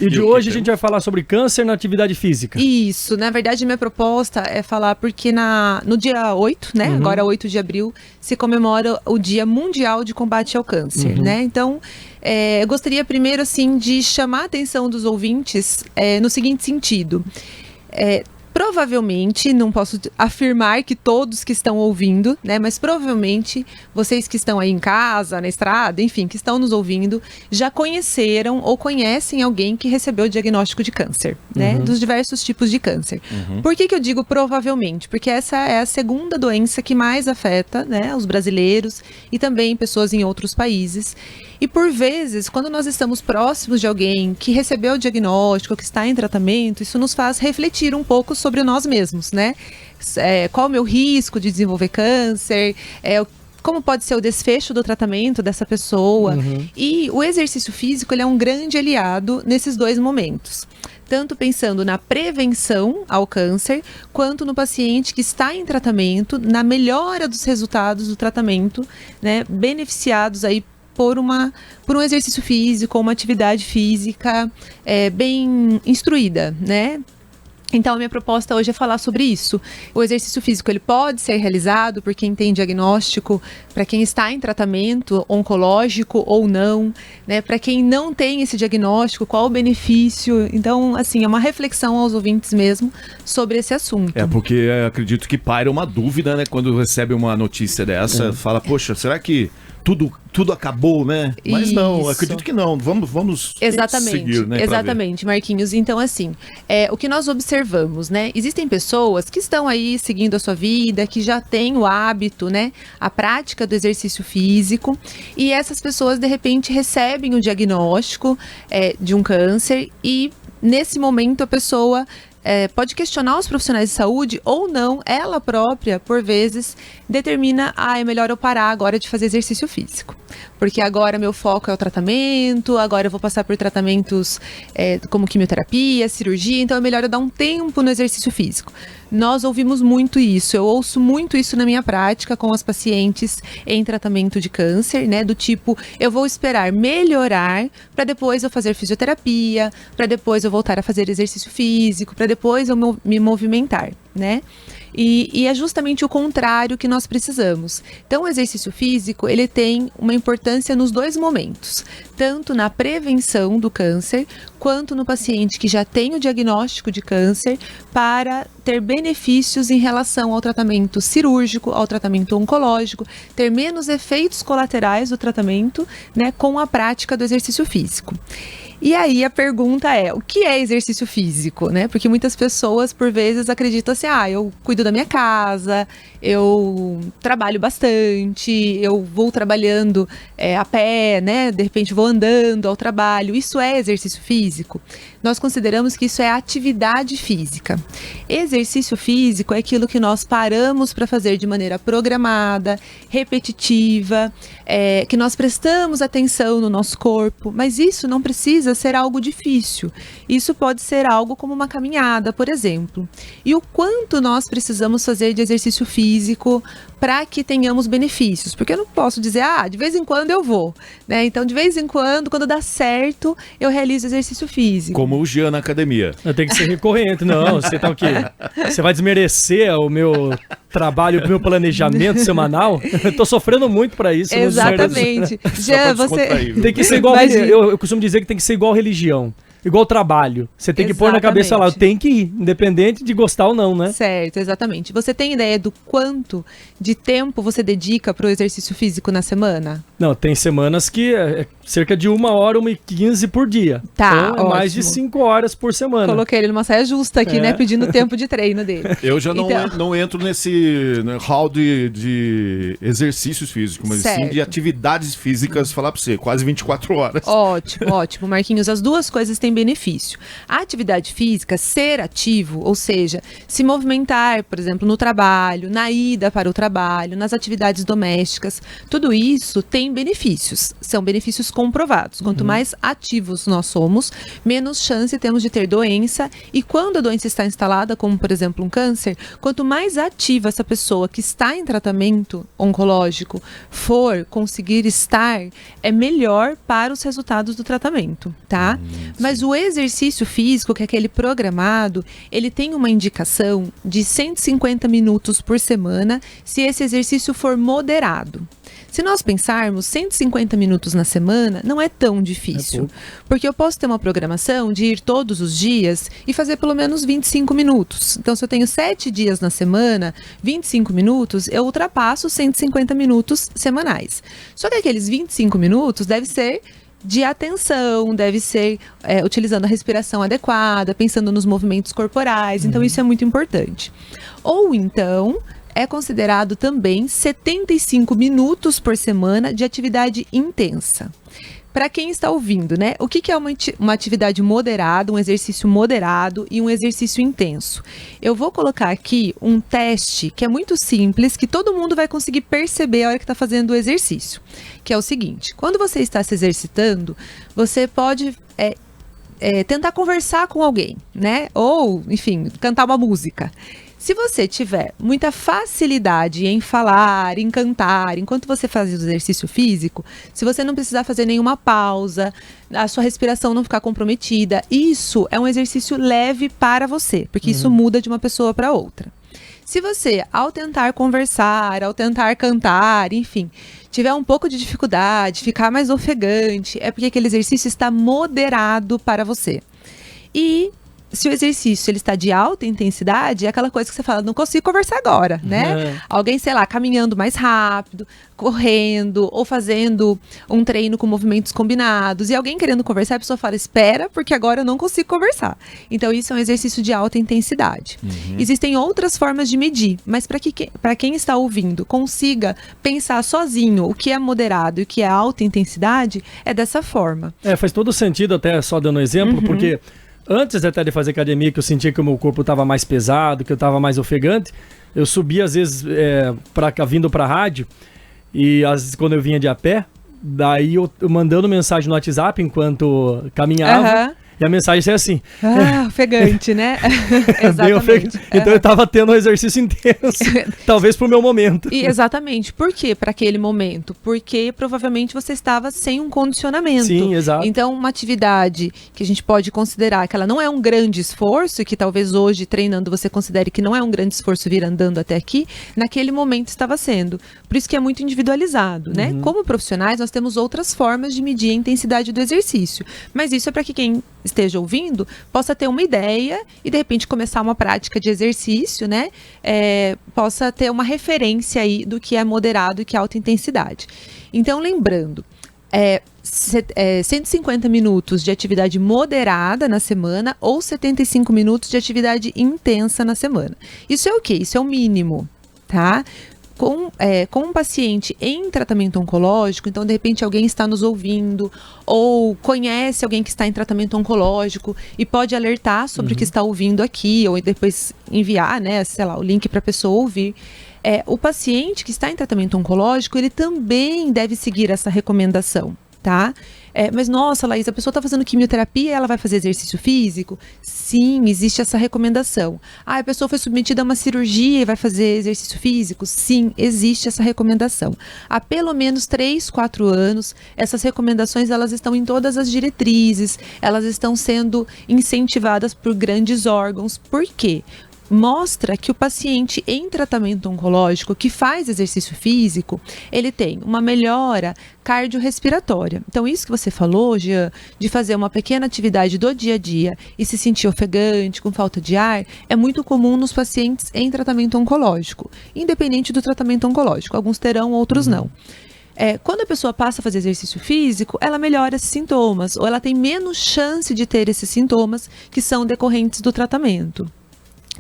E de hoje a gente vai falar sobre câncer na atividade física. Isso, na verdade minha proposta é falar porque no dia 8, né, agora 8 de abril, se comemora o Dia Mundial de Combate ao Câncer, né? Então, eu gostaria primeiro, assim, de chamar a atenção dos ouvintes no seguinte sentido. Provavelmente, não posso afirmar que todos que estão ouvindo, né? Mas provavelmente vocês que estão aí em casa, na estrada, enfim, que estão nos ouvindo, já conheceram ou conhecem alguém que recebeu o diagnóstico de câncer, né? Dos diversos tipos de câncer. Por que eu digo provavelmente? Porque essa é a segunda doença que mais afeta, né, os brasileiros e também pessoas em outros países. E por vezes, quando nós estamos próximos de alguém que recebeu o diagnóstico, que está em tratamento, isso nos faz refletir um pouco sobre nós mesmos, né? Qual o meu risco de desenvolver câncer? Como pode ser o desfecho do tratamento dessa pessoa? E o exercício físico, ele é um grande aliado nesses dois momentos. Tanto pensando na prevenção ao câncer, quanto no paciente que está em tratamento, na melhora dos resultados do tratamento, né? Beneficiados aí por um exercício físico, uma atividade física bem instruída, né? Então, a minha proposta hoje é falar sobre isso. O exercício físico, ele pode ser realizado por quem tem diagnóstico, para quem está em tratamento oncológico ou não, né? Para quem não tem esse diagnóstico, qual o benefício? Então, assim, é uma reflexão aos ouvintes mesmo sobre esse assunto. Porque acredito que paira uma dúvida, né? Quando recebe uma notícia dessa, fala, poxa, será que tudo acabou, né? Mas Isso. não, acredito que não. Vamos seguir, né? Exatamente, Marquinhos. Então, assim, o que nós observamos, né? Existem pessoas que estão aí seguindo a sua vida, que já têm o hábito, né? A prática do exercício físico. E essas pessoas, de repente, recebem o diagnóstico de um câncer e, nesse momento, a pessoa pode questionar os profissionais de saúde ou não, ela própria, por vezes, determina, é melhor eu parar agora de fazer exercício físico. Porque agora meu foco é o tratamento, agora eu vou passar por tratamentos como quimioterapia, cirurgia, então é melhor eu dar um tempo no exercício físico. Nós ouvimos muito isso, eu ouço muito isso na minha prática com as pacientes em tratamento de câncer, né? Do tipo, eu vou esperar melhorar para depois eu fazer fisioterapia, para depois eu voltar a fazer exercício físico, para depois eu me movimentar, né? E é justamente o contrário que nós precisamos. Então, o exercício físico, ele tem uma importância nos dois momentos, tanto na prevenção do câncer, quanto no paciente que já tem o diagnóstico de câncer, para ter benefícios em relação ao tratamento cirúrgico, ao tratamento oncológico, ter menos efeitos colaterais do tratamento, né, com a prática do exercício físico. E aí a pergunta é, o que é exercício físico, né? Porque muitas pessoas, por vezes, acreditam assim, eu cuido da minha casa, eu trabalho bastante, eu vou trabalhando a pé, né? De repente vou andando ao trabalho. Isso é exercício físico? Nós consideramos que isso é atividade física. Exercício físico é aquilo que nós paramos para fazer de maneira programada, repetitiva, que nós prestamos atenção no nosso corpo, mas isso não precisa ser algo difícil. Isso pode ser algo como uma caminhada, por exemplo. E o quanto nós precisamos fazer de exercício físico para que tenhamos benefícios? Porque eu não posso dizer, de vez em quando eu vou, né? Então, de vez em quando dá certo, eu realizo exercício físico. Como o Jean na academia. Tem que ser recorrente, não, você tá o quê? Você vai desmerecer o meu trabalho, o meu planejamento semanal? Eu tô sofrendo muito para isso. Exatamente. Jean, você... Tem que ser igual, eu costumo dizer que tem que ser igual religião. Igual trabalho. Você tem que pôr na cabeça lá, eu tenho que ir, independente de gostar ou não, né? Certo, exatamente. Você tem ideia do quanto de tempo você dedica para o exercício físico na semana? Não, tem semanas que é cerca de 1h, 1h15 por dia. Tá, então é mais de 5 horas por semana. Coloquei ele numa saia justa aqui, né? Pedindo o tempo de treino dele. Eu já não entro nesse hall de exercícios físicos, mas sim de atividades físicas, falar para você, quase 24 horas. Ótimo, ótimo, Marquinhos. As duas coisas têm benefício. A atividade física, ser ativo, ou seja, se movimentar, por exemplo, no trabalho, na ida para o trabalho, nas atividades domésticas, tudo isso tem benefícios. São benefícios comprovados. Quanto mais ativos nós somos, menos chance temos de ter doença. E quando a doença está instalada, como por exemplo um câncer, quanto mais ativa essa pessoa que está em tratamento oncológico for conseguir estar, é melhor para os resultados do tratamento, tá? Mas o exercício físico, que é aquele programado, ele tem uma indicação de 150 minutos por semana, se esse exercício for moderado. Se nós pensarmos, 150 minutos na semana não é tão difícil, porque eu posso ter uma programação de ir todos os dias e fazer pelo menos 25 minutos. Então, se eu tenho 7 dias na semana, 25 minutos, eu ultrapasso 150 minutos semanais. Só que aqueles 25 minutos deve ser de atenção, deve ser utilizando a respiração adequada, pensando nos movimentos corporais, então isso é muito importante. Ou então, é considerado também 75 minutos por semana de atividade intensa. Para quem está ouvindo, né? O que é uma atividade moderada, um exercício moderado e um exercício intenso? Eu vou colocar aqui um teste que é muito simples, que todo mundo vai conseguir perceber a hora que está fazendo o exercício. Que é o seguinte, quando você está se exercitando, você pode tentar conversar com alguém, né? Ou, enfim, cantar uma música. Se você tiver muita facilidade em falar, em cantar, enquanto você faz o exercício físico, se você não precisar fazer nenhuma pausa, a sua respiração não ficar comprometida, isso é um exercício leve para você, porque isso muda de uma pessoa para outra. Se você, ao tentar conversar, ao tentar cantar, enfim, tiver um pouco de dificuldade, ficar mais ofegante, é porque aquele exercício está moderado para você. E se o exercício ele está de alta intensidade, é aquela coisa que você fala, não consigo conversar agora, né? Alguém, sei lá, caminhando mais rápido, correndo, ou fazendo um treino com movimentos combinados, e alguém querendo conversar, a pessoa fala, espera, porque agora eu não consigo conversar. Então, isso é um exercício de alta intensidade. Existem outras formas de medir, mas para quem está ouvindo, consiga pensar sozinho o que é moderado e o que é alta intensidade, é dessa forma. Faz todo sentido, até só dando um exemplo, porque antes até de fazer academia, que eu sentia que o meu corpo estava mais pesado, que eu estava mais ofegante, eu subia às vezes vindo para a rádio, e às vezes quando eu vinha de a pé, daí eu mandando mensagem no WhatsApp enquanto caminhava, e a mensagem é assim. Ofegante, né? Exatamente. Então eu estava tendo um exercício intenso, talvez pro meu momento. E exatamente. Por quê para aquele momento? Porque provavelmente você estava sem um condicionamento. Sim, exato. Então, uma atividade que a gente pode considerar que ela não é um grande esforço, e que talvez hoje, treinando, você considere que não é um grande esforço vir andando até aqui, naquele momento estava sendo. Por isso que é muito individualizado, né? Como profissionais, nós temos outras formas de medir a intensidade do exercício. Mas isso é para que quem esteja ouvindo, possa ter uma ideia e de repente começar uma prática de exercício, né? Possa ter uma referência aí do que é moderado e que é alta intensidade. Então, lembrando, 150 minutos de atividade moderada na semana ou 75 minutos de atividade intensa na semana. Isso é o quê? Isso é o mínimo, tá? Com um paciente em tratamento oncológico, então de repente alguém está nos ouvindo ou conhece alguém que está em tratamento oncológico e pode alertar sobre o que está ouvindo aqui, ou depois enviar, né, sei lá, o link para a pessoa ouvir. O paciente que está em tratamento oncológico, ele também deve seguir essa recomendação, tá? Mas nossa, Laís, a pessoa está fazendo quimioterapia e ela vai fazer exercício físico? Sim, existe essa recomendação. A pessoa foi submetida a uma cirurgia e vai fazer exercício físico? Sim, existe essa recomendação. Há pelo menos 3, 4 anos, essas recomendações elas estão em todas as diretrizes, elas estão sendo incentivadas por grandes órgãos. Por quê? Mostra que o paciente em tratamento oncológico que faz exercício físico, ele tem uma melhora cardiorrespiratória. Então, isso que você falou, Jean, de fazer uma pequena atividade do dia a dia e se sentir ofegante, com falta de ar, é muito comum nos pacientes em tratamento oncológico, independente do tratamento oncológico. Alguns terão, outros não. Quando a pessoa passa a fazer exercício físico, ela melhora esses sintomas, ou ela tem menos chance de ter esses sintomas que são decorrentes do tratamento.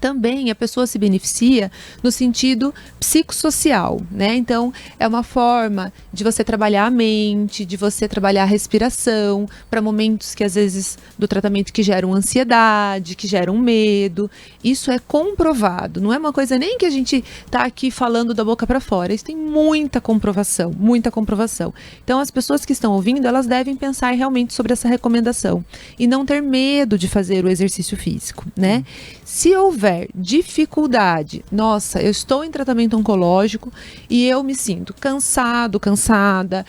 também a pessoa se beneficia no sentido psicossocial, né? Então, é uma forma de você trabalhar a mente, de você trabalhar a respiração, para momentos que, às vezes, do tratamento que geram ansiedade, que geram medo. Isso é comprovado, não é uma coisa nem que a gente está aqui falando da boca para fora. Isso tem muita comprovação, muita comprovação. Então, as pessoas que estão ouvindo, elas devem pensar realmente sobre essa recomendação e não ter medo de fazer o exercício físico, né? Se houver dificuldade, nossa, eu estou em tratamento oncológico e eu me sinto cansado, cansada,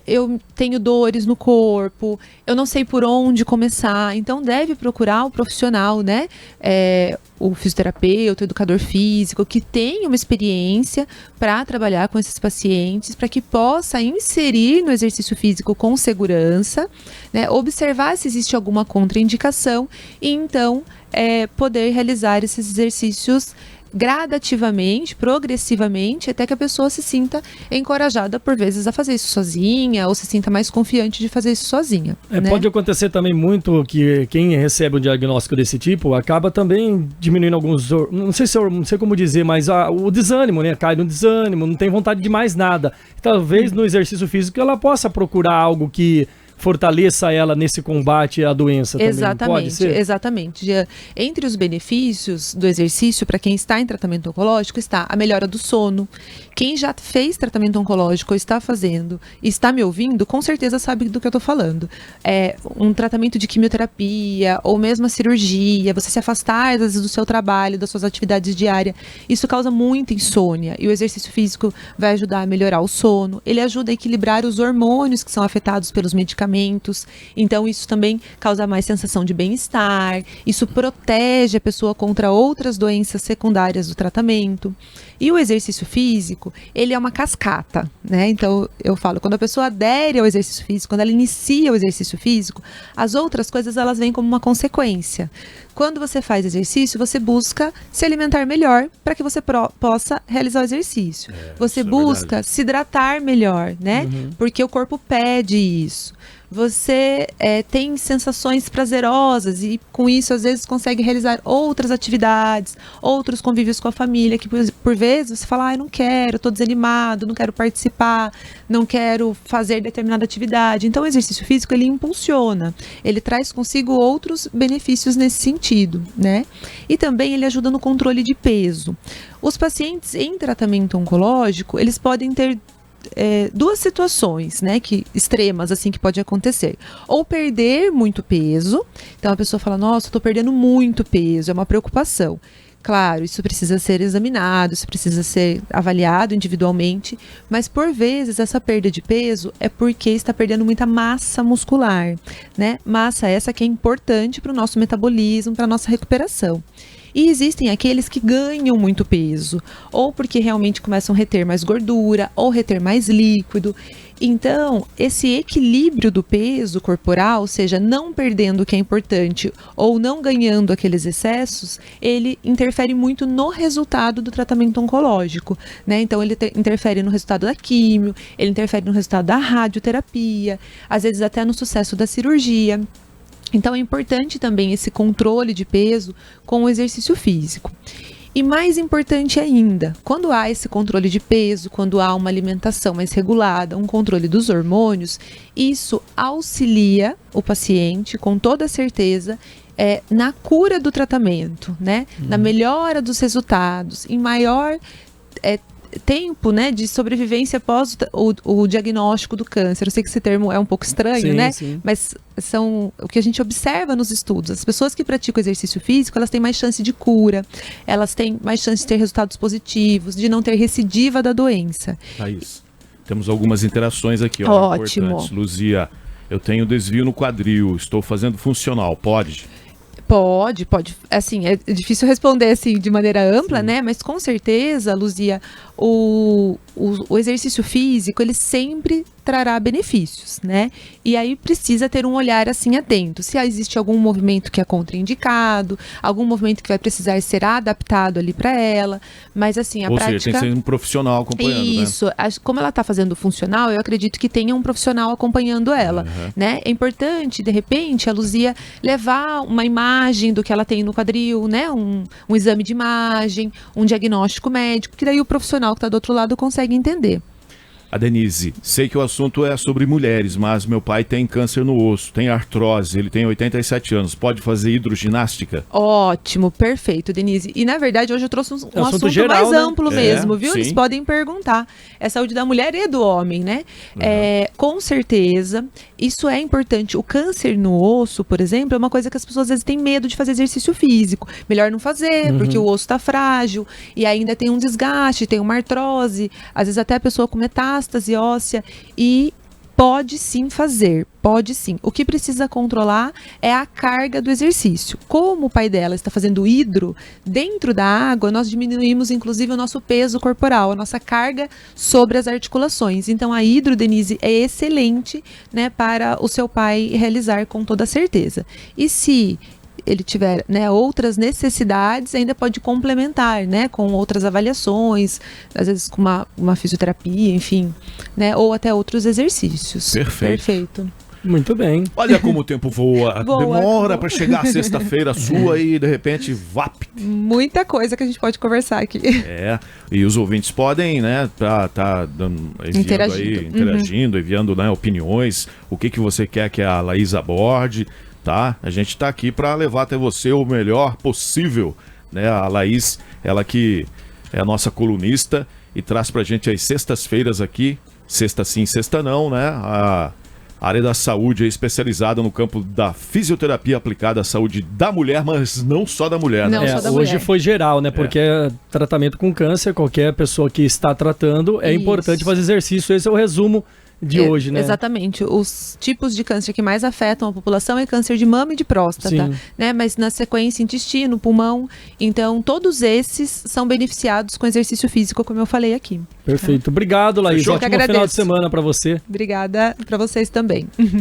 eu tenho dores no corpo, eu não sei por onde começar, então deve procurar o profissional, né? O fisioterapeuta, o educador físico, que tenha uma experiência para trabalhar com esses pacientes, para que possa inserir no exercício físico com segurança, né? Observar se existe alguma contraindicação e então poder realizar esses exercícios gradativamente, progressivamente, até que a pessoa se sinta encorajada, por vezes, a fazer isso sozinha, ou se sinta mais confiante de fazer isso sozinha. Né? Pode acontecer também muito que quem recebe um diagnóstico desse tipo acaba também diminuindo alguns, não sei como dizer, mas o desânimo, né? Cai no desânimo, não tem vontade de mais nada. Talvez no exercício físico ela possa procurar algo que fortaleça ela nesse combate à doença também. Pode ser? Exatamente. Entre os benefícios do exercício para quem está em tratamento oncológico está a melhora do sono. Quem já fez tratamento oncológico ou está fazendo e está me ouvindo, com certeza sabe do que eu estou falando. Um tratamento de quimioterapia ou mesmo a cirurgia, você se afastar às vezes do seu trabalho, das suas atividades diárias, isso causa muita insônia e o exercício físico vai ajudar a melhorar o sono. Ele ajuda a equilibrar os hormônios que são afetados pelos medicamentos. Então isso também causa mais sensação de bem-estar, isso protege a pessoa contra outras doenças secundárias do tratamento. E o exercício físico, ele é uma cascata, né? Então eu falo, quando a pessoa adere ao exercício físico, quando ela inicia o exercício físico, as outras coisas elas vêm como uma consequência. Quando você faz exercício, você busca se alimentar melhor para que você possa realizar o exercício. Você busca se hidratar melhor, né? Porque o corpo pede isso. Você tem sensações prazerosas e com isso às vezes consegue realizar outras atividades, outros convívios com a família, que por vezes você fala, eu não quero, estou desanimado, não quero participar, não quero fazer determinada atividade. Então o exercício físico ele impulsiona, ele traz consigo outros benefícios nesse sentido, né? E também ele ajuda no controle de peso. Os pacientes em tratamento oncológico, eles podem ter duas situações, né, extremas, assim, que pode acontecer. Ou perder muito peso, então a pessoa fala, nossa, eu tô perdendo muito peso, é uma preocupação. Claro, isso precisa ser examinado, isso precisa ser avaliado individualmente, mas por vezes essa perda de peso é porque está perdendo muita massa muscular, né? Massa essa que é importante para o nosso metabolismo, para a nossa recuperação. E existem aqueles que ganham muito peso, ou porque realmente começam a reter mais gordura, ou reter mais líquido. Então, esse equilíbrio do peso corporal, ou seja, não perdendo o que é importante, ou não ganhando aqueles excessos, ele interfere muito no resultado do tratamento oncológico, né? Então, ele interfere no resultado da químio, ele interfere no resultado da radioterapia, às vezes até no sucesso da cirurgia. Então é importante também esse controle de peso com o exercício físico. E mais importante ainda, quando há esse controle de peso, quando há uma alimentação mais regulada, um controle dos hormônios, isso auxilia o paciente com toda certeza na cura do tratamento, né? Na melhora dos resultados, em maior tempo, né, de sobrevivência após o diagnóstico do câncer. Eu sei que esse termo é um pouco estranho, sim, né? Sim. Mas são o que a gente observa nos estudos. As pessoas que praticam exercício físico, elas têm mais chance de cura, elas têm mais chance de ter resultados positivos, de não ter recidiva da doença. Thaís, temos algumas interações aqui, ótimo. Importantes. Luzia, eu tenho desvio no quadril, estou fazendo funcional, pode? Pode. Assim, é difícil responder assim de maneira ampla, sim, né? Mas com certeza, Luzia, o exercício físico, ele sempre trará benefícios, né? E aí precisa ter um olhar assim atento. Se existe algum movimento que é contraindicado, algum movimento que vai precisar ser adaptado ali para ela, mas assim, a Ou prática... seja, tem que ser um profissional acompanhando, Isso, né? como ela está fazendo funcional, eu acredito que tenha um profissional acompanhando ela, né? É importante, de repente, a Luzia levar uma imagem do que ela tem no quadril, né? Um exame de imagem, um diagnóstico médico, que daí o profissional que está do outro lado consegue entender. A Denise, sei que o assunto é sobre mulheres, mas meu pai tem câncer no osso, tem artrose, ele tem 87 anos, pode fazer hidroginástica? Ótimo, perfeito, Denise. E na verdade hoje eu trouxe um assunto geral, mais amplo mesmo, viu? Sim. Eles podem perguntar. É saúde da mulher e do homem, né? Com certeza, isso é importante. O câncer no osso, por exemplo, é uma coisa que as pessoas às vezes têm medo de fazer exercício físico. Melhor não fazer, porque o osso está frágil e ainda tem um desgaste, tem uma artrose, às vezes até a pessoa com metástase óssea, e pode sim fazer, pode sim. O que precisa controlar é a carga do exercício. Como o pai dela está fazendo hidro, dentro da água nós diminuímos inclusive o nosso peso corporal, a nossa carga sobre as articulações. Então a hidro, Denise, é excelente, né, para o seu pai realizar com toda certeza. E se ele tiver, né, outras necessidades, ainda pode complementar, né, com outras avaliações, às vezes com uma fisioterapia, enfim, né, ou até outros exercícios. Perfeito. Muito bem. Olha como o tempo voa. Demora voa. para chegar a sexta-feira sua e de repente vap. Muita coisa que a gente pode conversar aqui. E os ouvintes podem, né, interagindo, enviando, né, opiniões, o que você quer que a Laís aborde. Tá? A gente tá aqui para levar até você o melhor possível, né? A Laís, ela que é a nossa colunista e traz pra gente as sextas-feiras aqui, sexta sim, sexta não, né? A área da saúde é especializada no campo da fisioterapia aplicada à saúde da mulher, mas não só da mulher, né? Não só da Hoje mulher. foi geral, né? Porque tratamento com câncer, qualquer pessoa que está tratando, é importante fazer exercício. Esse é o resumo de hoje, né? Exatamente. Os tipos de câncer que mais afetam a população é câncer de mama e de próstata, né? Mas na sequência intestino, pulmão. Então, todos esses são beneficiados com exercício físico, como eu falei aqui. Perfeito. Obrigado, Laís. Fechou? Ótimo final de semana para você. Obrigada para vocês também.